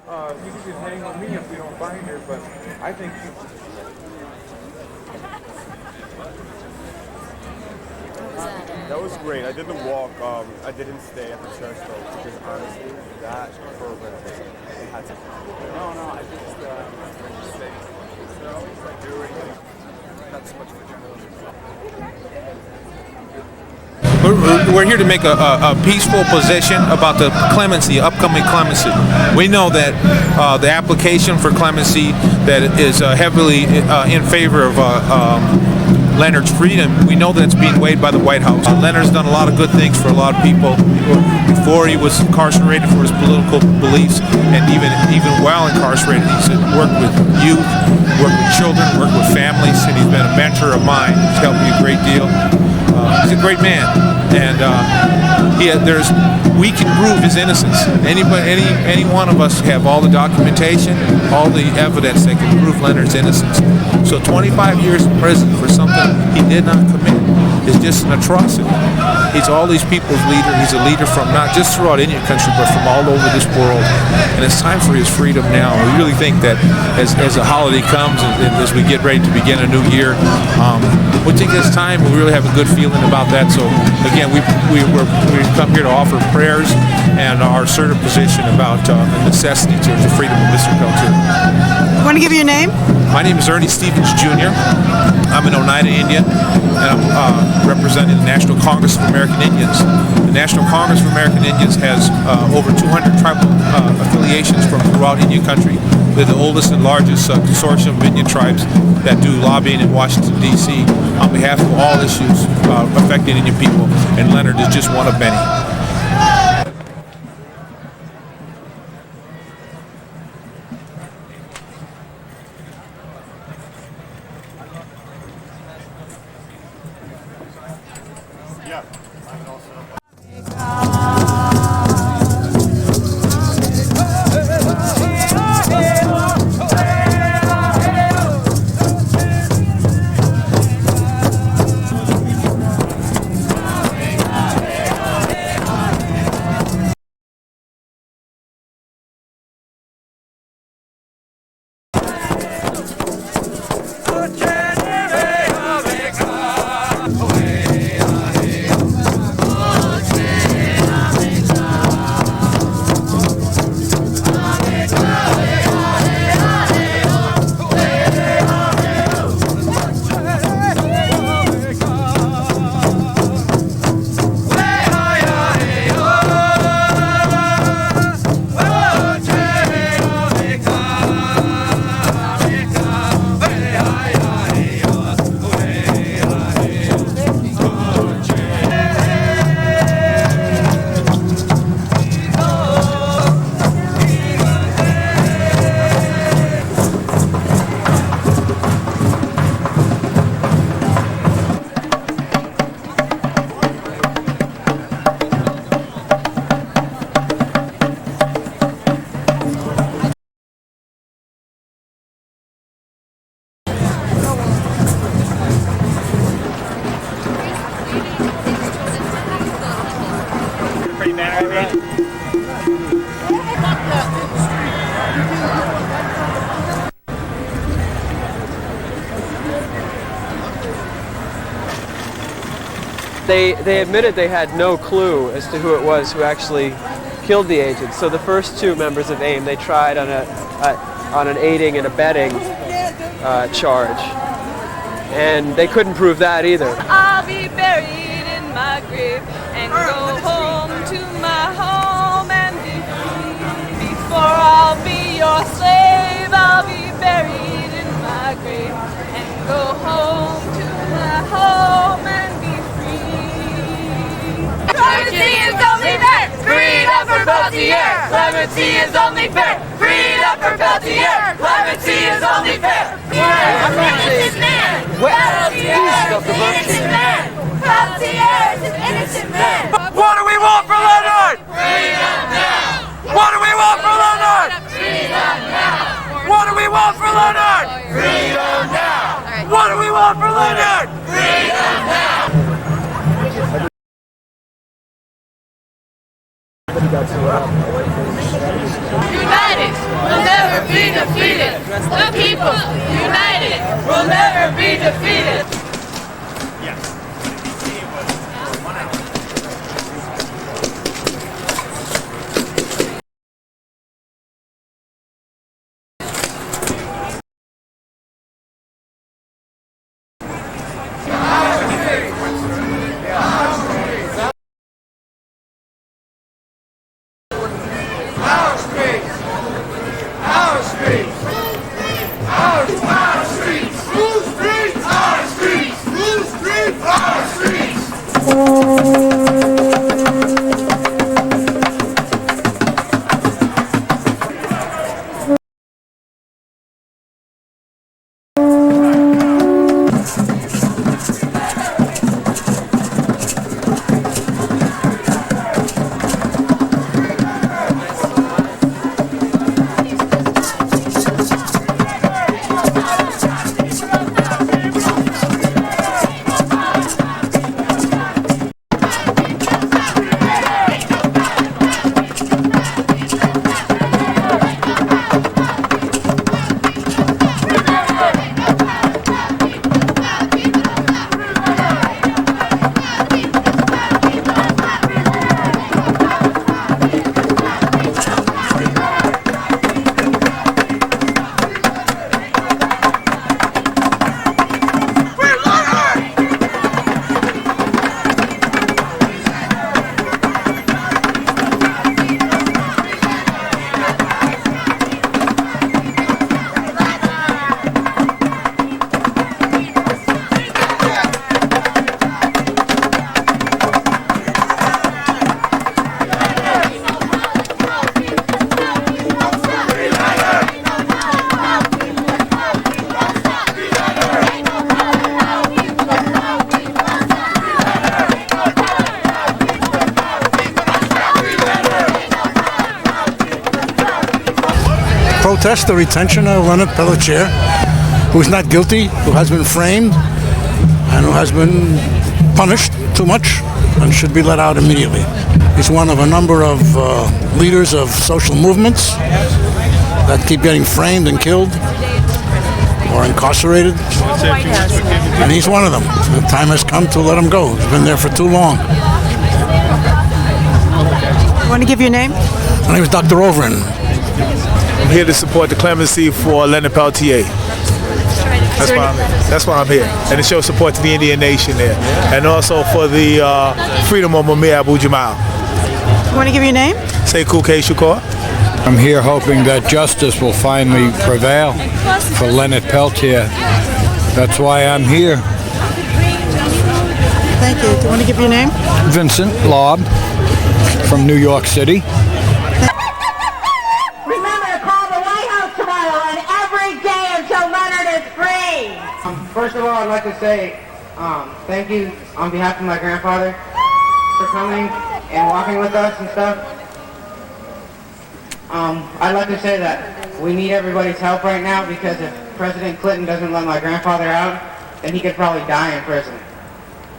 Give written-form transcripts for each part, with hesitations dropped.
You can just hang with me if we don't find her, but I think you... That was great. I did the walk. I didn't stay at the church though, because honestly, that program it had to. No, I just say they're always like doing not so much for journalism. We're here to make a peaceful position about the clemency, upcoming clemency. We know that the application for clemency that is heavily in favor of Leonard's freedom, we know that it's being weighed by the White House. Leonard's done a lot of good things for a lot of people before he was incarcerated for his political beliefs, and even while incarcerated, he's worked with youth, worked with children, worked with families, and he's been a mentor of mine. He's helped me a great deal. He's a great man, and we can prove his innocence. Any one of us have all the documentation, all the evidence that can prove Leonard's innocence. So 25 years in prison for something he did not commit is just an atrocity. He's all these people's leader. He's a leader from not just throughout Indian country, but from all over this world. And it's time for his freedom now. We really think that as the holiday comes and as we get ready to begin a new year, we think it's time. We really have a good feeling about that. So again, we come here to offer prayers and our assertive position about the necessity to the freedom of Mr. Peltier. You want to give your name? My name is Ernie Jr. I'm an Oneida Indian, and I'm representing the National Congress of American Indians. The National Congress of American Indians has over 200 tribal affiliations from throughout Indian country. They're the oldest and largest consortium of Indian tribes that do lobbying in Washington, D.C. on behalf of all issues affecting Indian people, and Leonard is just one of many. Yeah. Pretty mad at me. They admitted they had no clue as to who it was who actually killed the agent. So the first two members of AIM, they tried on an aiding and abetting charge, and they couldn't prove that either. I'll be buried in my grave and go home to my home and be free. Before I'll be your slave, I'll be buried in my grave and go home to my home and be free. Clemency is only fair, freedom for Peltier. Clemency is only fair, freedom for Peltier. Clemency is only fair. Innocent man. Peltier is an innocent man. Peltier is an innocent man. What do we want for Leonard? Freedom now. What do we want for Leonard? Freedom now. What do we want for Leonard? Freedom now. What do we want for Leonard? Freedom now. United. will never be defeated. The people united will never be defeated. Protest the retention of Leonard Peltier, who is not guilty, who has been framed, and who has been punished too much and should be let out immediately. He's one of a number of leaders of social movements that keep getting framed and killed or incarcerated, and he's one of them. The time has come to let him go. He's been there for too long. Want to give your name? My name is Dr. Overin. I'm here to support the clemency for Leonard Peltier. That's why I'm here. And to show support to the Indian nation there. And also for the freedom of Mumia Abu Jamal. Want to give your name? Sekou K. Shakur. I'm here hoping that justice will finally prevail for Leonard Peltier. That's why I'm here. Thank you. Do you want to give your name? Vincent Lobb from New York City. First of all, I'd like to say thank you on behalf of my grandfather for coming and walking with us and stuff. I'd like to say that we need everybody's help right now because if President Clinton doesn't let my grandfather out, then he could probably die in prison.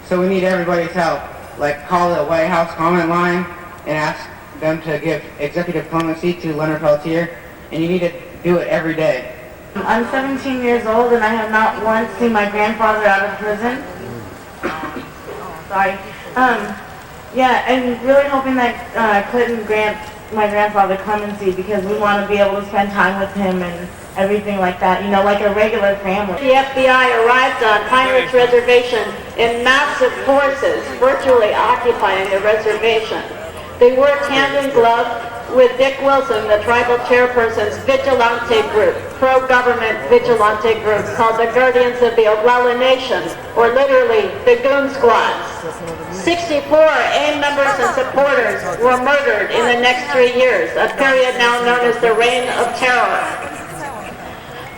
So we need everybody's help. Like call the White House comment line and ask them to give executive clemency to Leonard Peltier, and you need to do it every day. I'm 17 years old and I have not once seen my grandfather out of prison. Sorry. Yeah, and really hoping that Clinton grants my grandfather clemency because we want to be able to spend time with him and everything like that, you know, like a regular family. The FBI arrived on Pine Ridge Reservation in massive forces, virtually occupying the reservation. They worked hand in glove with Dick Wilson, the tribal chairperson's vigilante group, pro-government vigilante group called the Guardians of the Oglala Nation, or literally the Goon Squads. 64 AIM members and supporters were murdered in the next 3 years, a period now known as the Reign of Terror.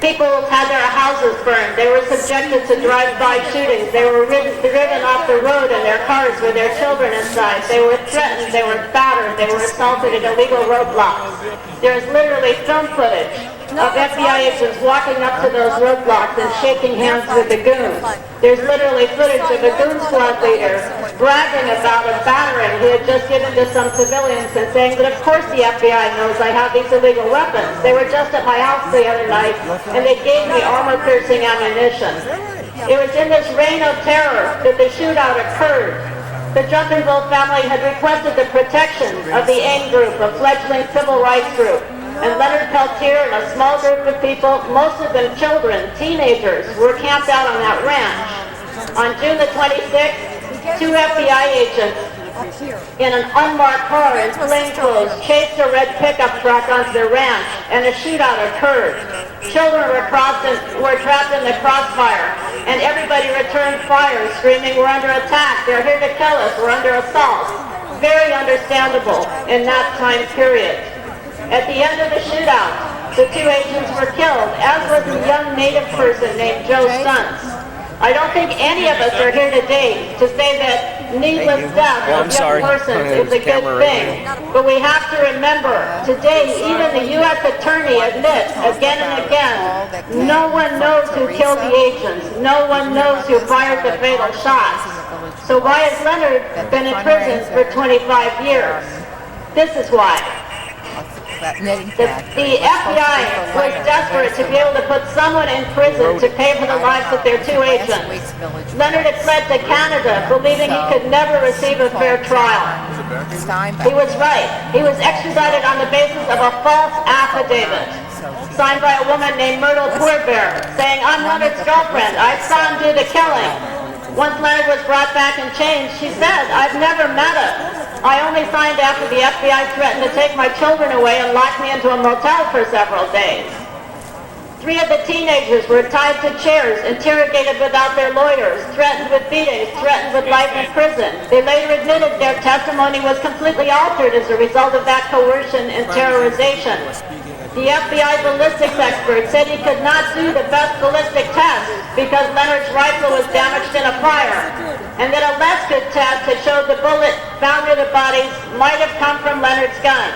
People had their houses burned. They were subjected to drive-by shootings. They were driven off the road in their cars with their children inside. They were threatened. They were battered. They were assaulted at illegal roadblocks. There's literally film footage of FBI agents walking up to those roadblocks and shaking hands with the goons. There's literally footage of a goon squad leader bragging about a battering he had just given to some civilians and saying that of course the FBI knows I have these illegal weapons. They were just at my house the other night and they gave me armor-piercing ammunition. It was in this reign of terror that the shootout occurred. The Druckenville family had requested the protection of the AIM group, a fledgling civil rights group. And Leonard Peltier and a small group of people, most of them children, teenagers, were camped out on that ranch. On June the 26th, 2 FBI agents in an unmarked car in plainclothes chased a red pickup truck onto the ranch, and a shootout occurred. Children were trapped in the crossfire, and everybody returned fire, screaming, "We're under attack, they're here to kill us, we're under assault." Very understandable in that time period. At the end of the shootout, the 2 agents were killed, as was a young native person named Joe Stuntz. I don't think any of us are here today to say that needless death of young persons is a good thing. But we have to remember, today, even the U.S. Attorney admits again and again, no one knows who killed the agents. No one knows who fired the fatal shots. So why has Leonard been in prison for 25 years? This is why. The FBI was desperate to be able to put someone in prison to pay for the lives of their 2 agents. Leonard had fled to Canada, believing he could never receive a fair trial. He was right. He was extradited on the basis of a false affidavit signed by a woman named Myrtle Poorbear, saying, "I'm Leonard's girlfriend. I saw him do the killing." Once Leonard was brought back in chains, she said, "I've never met him. I only signed after the FBI threatened to take my children away and lock me into a motel for several days." 3 of the teenagers were tied to chairs, interrogated without their lawyers, threatened with beatings, threatened with life in prison. They later admitted their testimony was completely altered as a result of that coercion and terrorization. The FBI ballistics expert said he could not do the best ballistic test because Leonard's rifle was damaged in a fire, and that a less good test had showed the bullet found near the bodies might have come from Leonard's gun.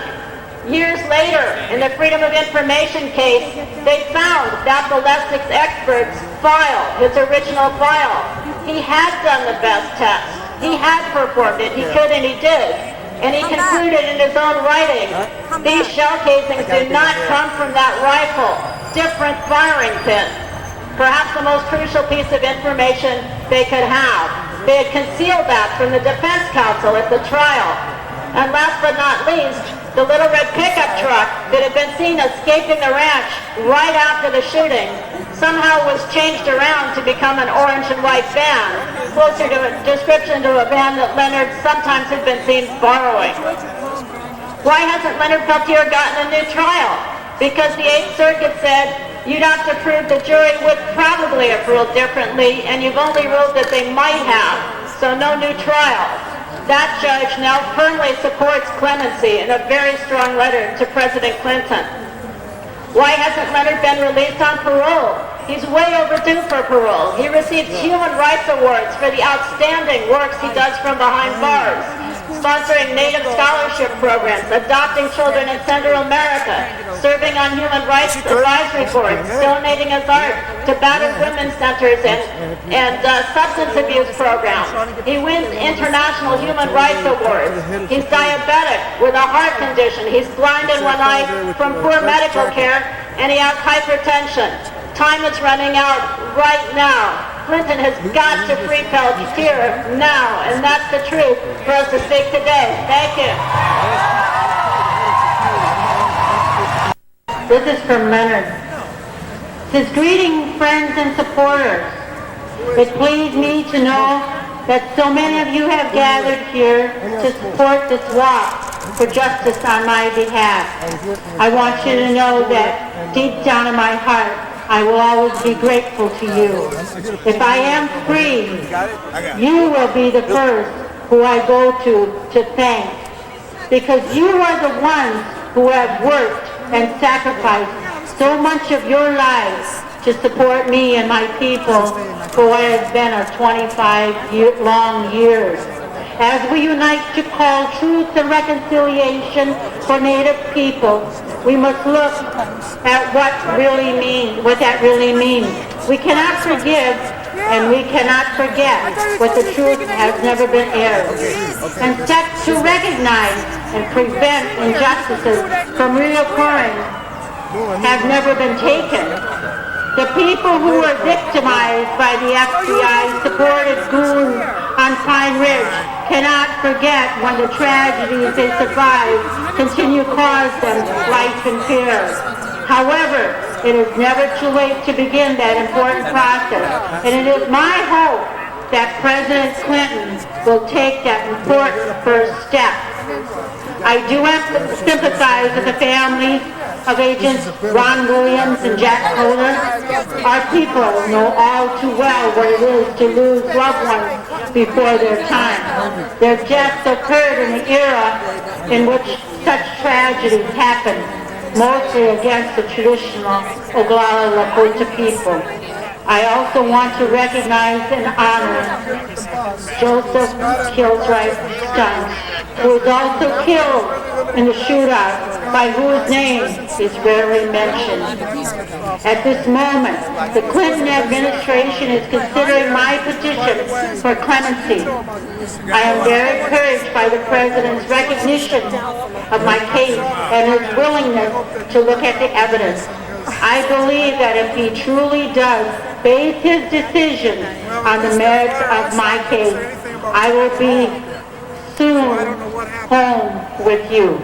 Years later, in the Freedom of Information case, they found that ballistics expert's file, his original file. He had done the best test. He had performed it. He could and he did. And he concluded in his own writing, these shell casings do not come from that rifle. Different firing pin. Perhaps the most crucial piece of information they could have. They had concealed that from the defense counsel at the trial. And last but not least, the little red pickup truck that had been seen escaping the ranch right after the shooting somehow was changed around to become an orange and white van, closer to a description to a van that Leonard sometimes had been seen borrowing. Why hasn't Leonard Peltier gotten a new trial? Because the 8th Circuit said you'd have to prove the jury would probably have ruled differently, and you've only ruled that they might have, so no new trial. That judge now firmly supports clemency in a very strong letter to President Clinton. Why hasn't Leonard been released on parole? He's way overdue for parole. He receives human rights awards for the outstanding works he does from behind bars, sponsoring Native scholarship programs, adopting children in Central America, serving on human rights advisory boards, donating his art to battered women's centers and substance abuse programs. He wins international human rights awards. He's diabetic with a heart condition. He's blind in one eye from poor medical care, and he has hypertension. Time is running out right now. Clinton has got to free Peltier now, and that's the truth for us to speak today. Thank you. This is from Leonard. It says, greeting friends and supporters. It pleased me to know that so many of you have gathered here to support this walk for justice on my behalf. I want you to know that deep down in my heart, I will always be grateful to you. If I am free, you will be the first who I go to thank, because you are the ones who have worked and sacrificed so much of your lives to support me and my people for what has been our 25 long years. As we unite to call truth and reconciliation for Native people, we must look at what that really means. We cannot forgive and we cannot forget what the truth has never been aired. And steps to recognize and prevent injustices from reoccurring have never been taken. The people who were victimized by the FBI-supported goons on Pine Ridge cannot forget when the tragedies they survived continue to cause them life and fear. However, it is never too late to begin that important process, and it is my hope that President Clinton will take that important first step. I do sympathize with the families of Agents Ron Williams and Jack Kohler. Our people know all too well what it is to lose loved ones before their time. Their deaths occurred in the era in which such tragedies happened, mostly against the traditional Oglala Lakota people. I also want to recognize and honor Joseph Kilbright Stunt, who was also killed in the shootout, by whose name is rarely mentioned. At this moment, the Clinton administration is considering my petition for clemency. I am very encouraged by the President's recognition of my case and his willingness to look at the evidence. I believe that if he truly does base his decision on the merits of my case, I will be soon home with you.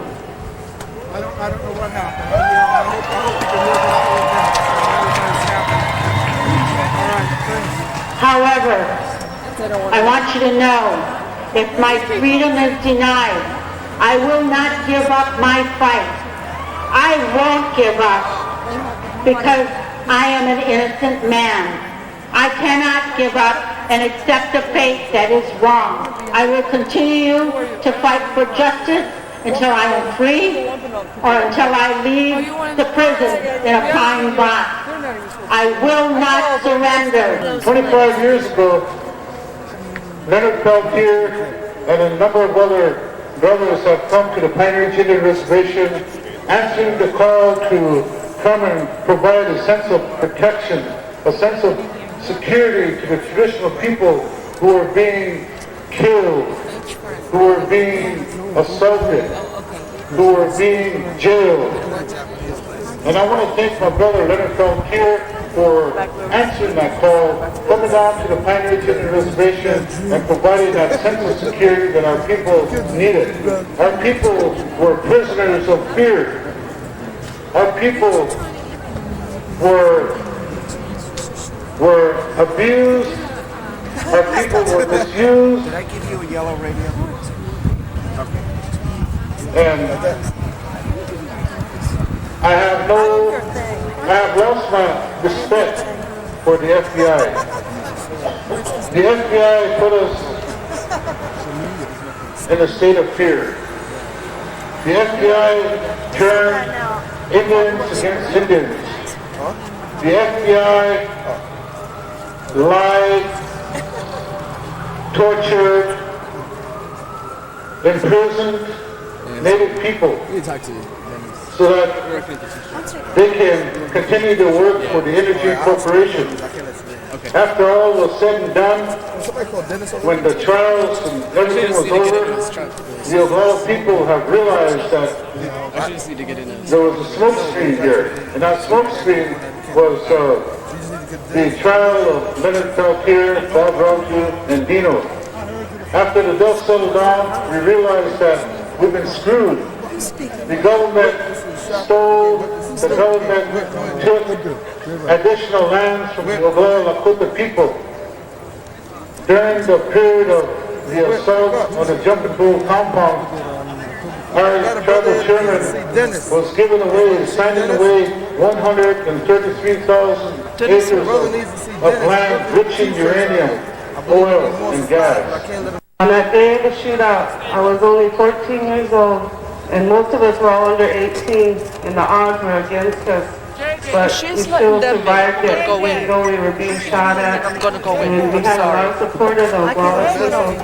I don't know what happened. I hope we can work out all of that. All right, thanks. However, I want you to know, if my freedom is denied, I will not give up my fight. I won't give up, because I am an innocent man. I cannot give up and accept a fate that is wrong. I will continue to fight for justice until I am free or until I leave the prison in a pine box. I will not surrender. 25 years ago, Leonard Peltier and a number of other brothers have come to the Pine Ridge Indian Reservation, answering the call to come and provide a sense of protection, a sense of security to the traditional people who are being killed, who are being assaulted, who are being jailed. And I want to thank my brother Leonard Peltier for answering that call, coming down to the Pine Ridge Indian Reservation and providing that sense of security that our people needed. Our people were prisoners of fear. Our people were abused. Our people were misused. Did I give you a yellow radio? Okay. And I have lost my respect for the FBI. The FBI put us in a state of fear. The FBI turned Indians against Indians. The FBI lied, tortured, imprisoned Native people so that they can continue to work for the Energy Corporation. After all was said and done, when the trials and everything was over, the Oglala people have realized that there was a smoke screen here, and that smoke screen was the trial of Leonard Peltier, Bob Ramsey, and Dino. After the dust settled down, we realized that we've been screwed. The government stole, the government took additional lands from the Oglala Lakota people. During the period of the assault on the Jumping Bull compound, our tribal chairman was given away, signing away 133,000 acres of land rich in uranium, oil, and gas. On that day of the shootout, I was only 14 years old, and most of us were all under 18, and the odds were against us. But we still survived it, even though we were being shot at, and we had a lot of support of the Oglala people.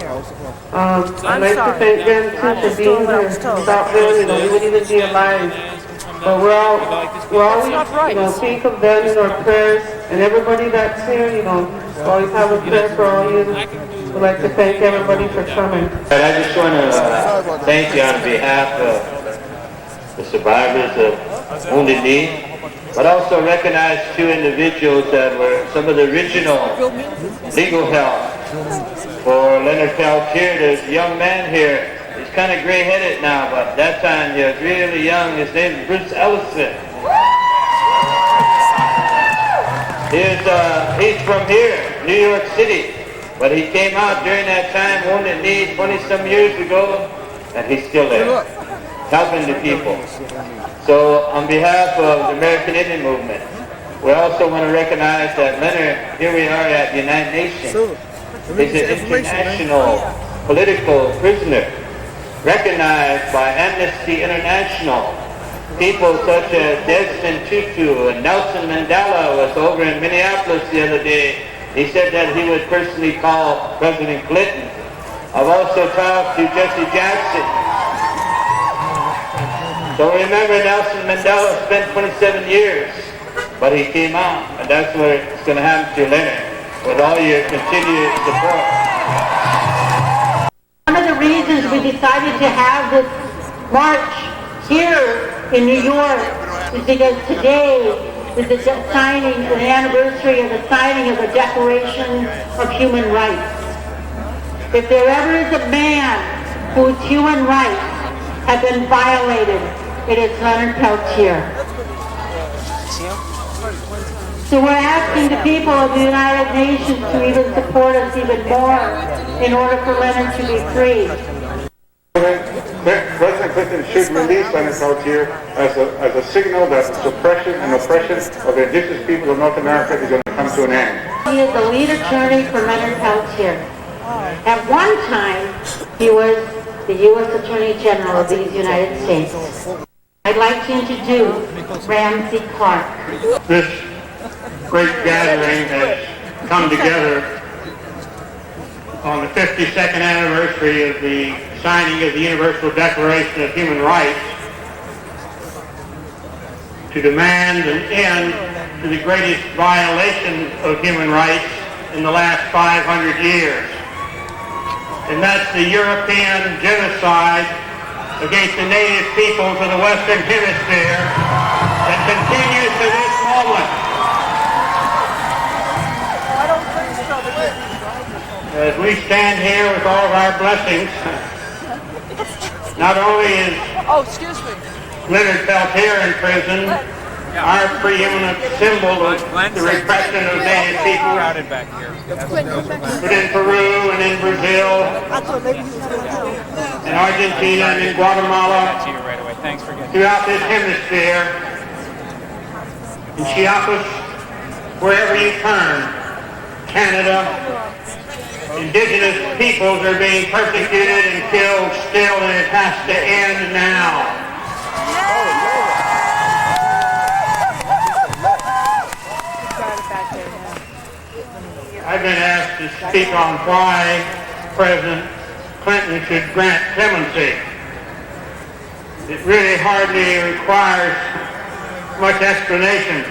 I'd like to thank them too for being here. Without them, we wouldn't even be alive. But we're always, you know, think of them in our prayers, and everybody that's here, you know, always have a prayer for all you. We'd like to thank everybody for coming. And I just want to thank you on behalf of the survivors of Wounded Knee, but also recognize two individuals that were some of the original legal help for Leonard Peltier, the young man here. He's kind of gray-headed now, but that time he was really young. His name is Bruce Ellison. He's from here, New York City, but he came out during that time, Wounded Knee, 20-some years ago, and he's still there, helping the people. So on behalf of the American Indian Movement, we also want to recognize that Leonard, here we are at the United Nations, is an international political prisoner, recognized by Amnesty International. People such as Desmond Tutu and Nelson Mandela was over in Minneapolis the other day. He said that he would personally call President Clinton. I've also talked to Jesse Jackson. So remember, Nelson Mandela spent 27 years, but he came out, and that's what it's going to happen to Leonard, with all your continued support. One of the reasons we decided to have this march here in New York is because today is the signing, the anniversary of the signing of the Declaration of Human Rights. If there ever is a man whose human rights have been violated, it is Leonard Peltier. So we're asking the people of the United Nations to even support us even more in order for Leonard to be free. President Clinton should release Leonard Peltier as a signal that suppression and oppression of the indigenous people of North America is going to come to an end. He is the lead attorney for Leonard Peltier. At one time, he was the U.S. Attorney General of these United States. I'd like to introduce Ramsey Clark. This great gathering has come together on the 52nd anniversary of the signing of the Universal Declaration of Human Rights to demand an end to the greatest violation of human rights in the last 500 years. And that's the European genocide against the native peoples of the Western Hemisphere that continues to this moment. As we stand here with all of our blessings, not only is Leonard Peltier in prison, our preeminent symbol of the repression of native people, but in Peru and in Brazil, in Argentina and in Guatemala, throughout this hemisphere, in Chiapas, wherever you turn, Canada, indigenous peoples are being persecuted and killed still, and it has to end now. I've been asked to speak on why President Clinton should grant clemency. It really hardly requires much explanation.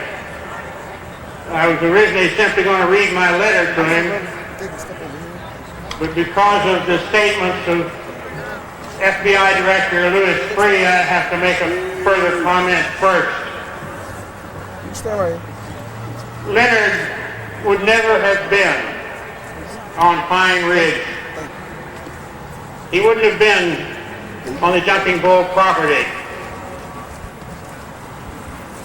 I was originally simply going to read my letter to him, but because of the statements of FBI Director Louis Freeh, I have to make a further comment first. Leonard would never have been on Pine Ridge. He wouldn't have been on the Jumping Bull property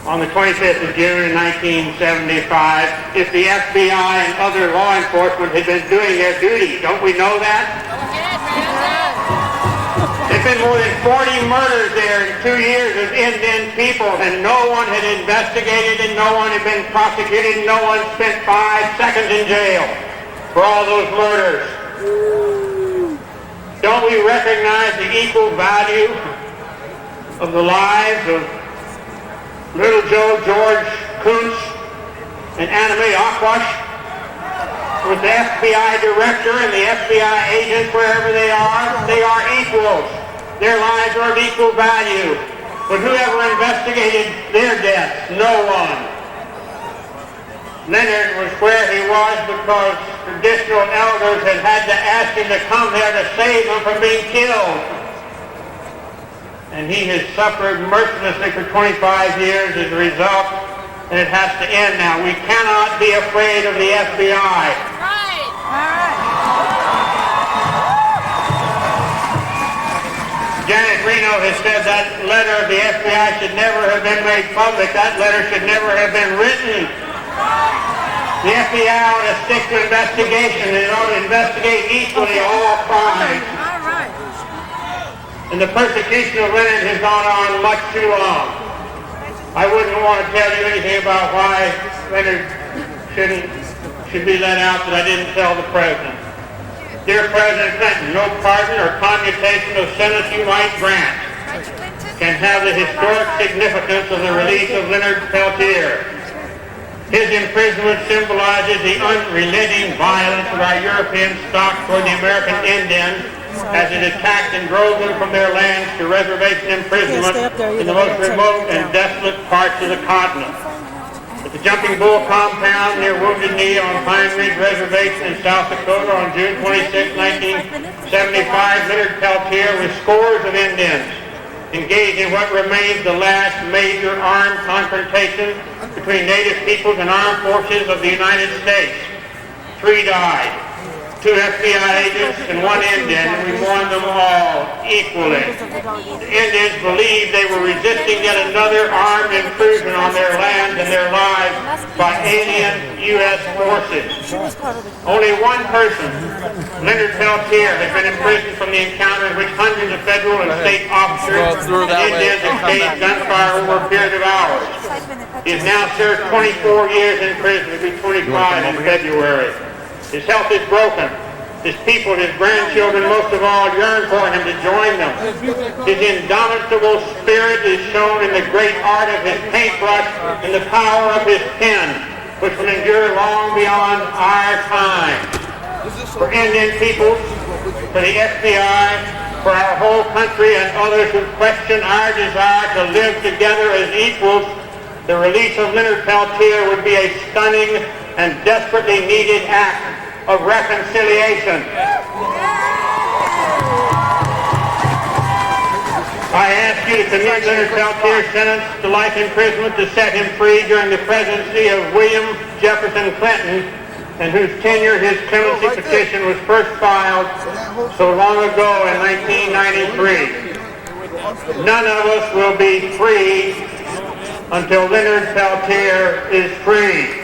on the 25th of June in 1975 if the FBI and other law enforcement had been doing their duty. Don't we know that? There's been more than 40 murders there in 2 years of Indian people, and no one had investigated, and no one had been prosecuted, and no one spent 5 seconds in jail for all those murders. Don't we recognize the equal value of the lives of Little Joe George Kuntz and Anna Mae Aquash, with the FBI director and the FBI agents wherever they are equals. Their lives are of equal value. But whoever investigated their deaths? No one. Leonard was where he was because traditional elders had to ask him to come there to save him from being killed. And he has suffered mercilessly for 25 years as a result, and it has to end now. We cannot be afraid of the FBI. Right. All right. Janet Reno has said that letter of the FBI should never have been made public. That letter should never have been written. The FBI ought to stick to investigation. It ought to investigate equally all crimes. All right. And the persecution of Leonard has gone on much too long. I wouldn't want to tell you anything about why Leonard should be let out that I didn't tell the President. Dear President Clinton, no pardon or commutation of sentence you might grant can have the historic significance of the release of Leonard Peltier. His imprisonment symbolizes the unrelenting violence of our European stock toward the American Indians as it attacked and drove them from their lands to reservation imprisonment in the most remote and desolate parts of the continent. At the Jumping Bull compound near Wounded Knee on Pine Ridge Reservation in South Dakota on June 26, 1975, Leonard Peltier with scores of Indians engaged in what remains the last major armed confrontation between Native peoples and armed forces of the United States. 3 died. 2 FBI agents and 1 Indian, and we mourned them all equally. The Indians believed they were resisting yet another armed intrusion on their lands and their lives by alien U.S. forces. Only one person, Leonard Peltier, has been imprisoned from the encounter in which hundreds of federal and state officers and Indians exchanged gunfire over a period of hours. He has now served 24 years in prison. He'll be 25 in February. His health is broken. His people, his grandchildren, most of all, yearn for him to join them. His indomitable spirit is shown in the great art of his paintbrush and the power of his pen, which will endure long beyond our time. For Indian peoples, for the FBI, for our whole country and others who question our desire to live together as equals, the release of Leonard Peltier would be a stunning and desperately needed act of reconciliation. I ask you to commute Leonard Peltier's sentence to life imprisonment to set him free during the presidency of William Jefferson Clinton, and whose tenure his clemency petition was first filed so long ago in 1993. None of us will be free until Leonard Peltier is free.